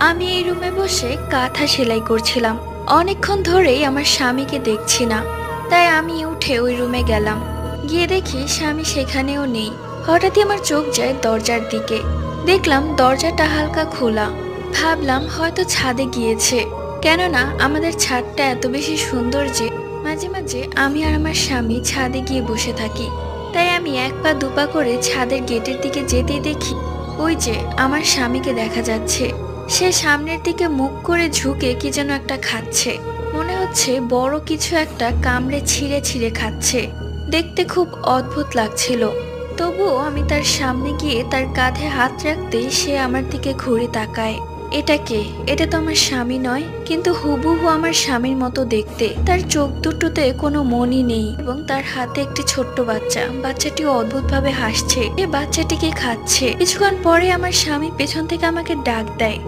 আমি এই রুমে বসে কাঁথা সেলাই করছিলাম। অনেকক্ষণ ধরেই আমার স্বামীকে দেখছি না, তাই আমি উঠে ওই রুমে গেলাম। গিয়ে দেখি স্বামী সেখানেও নেই। হঠাৎই আমার চোখ যায় দরজার দিকে। দেখলাম দরজাটা হালকা খোলা। ভাবলাম হয়তো ছাদে গিয়েছে, কেননা আমাদের ছাদটা এত বেশি সুন্দর যে মাঝে মাঝে আমি আর আমার স্বামী ছাদে গিয়ে বসে থাকি। তাই আমি এক পা দুপা করে ছাদের গেটের দিকে যেতেই দেখি ওই যে আমার স্বামীকে দেখা যাচ্ছে। সে সামনের দিকে মুখ করে ঝুঁকে কি যেন একটা খাচ্ছে। মনে হচ্ছে বড় কিছু একটা কামড়ে ছিঁড়ে ছিঁড়ে খাচ্ছে। দেখতে খুব অদ্ভুত লাগছিল। তবুও আমি তার সামনে গিয়ে তার কাঁধে হাত রাখতেই সে আমার দিকে ঘুরে তাকায়। এটা কে? এটা তো আমার স্বামী নয়, কিন্তু হুবহু আমার স্বামীর মতো দেখতে। তার চোখ দুটোতে কোনো মনই নেই এবং তার হাতে একটি ছোট্ট বাচ্চা। বাচ্চাটি অদ্ভুতভাবে হাসছে। এ বাচ্চাটিকে খাচ্ছে। কিছুক্ষণ পরে আমার স্বামী পেছন থেকে আমাকে ডাক দেয়।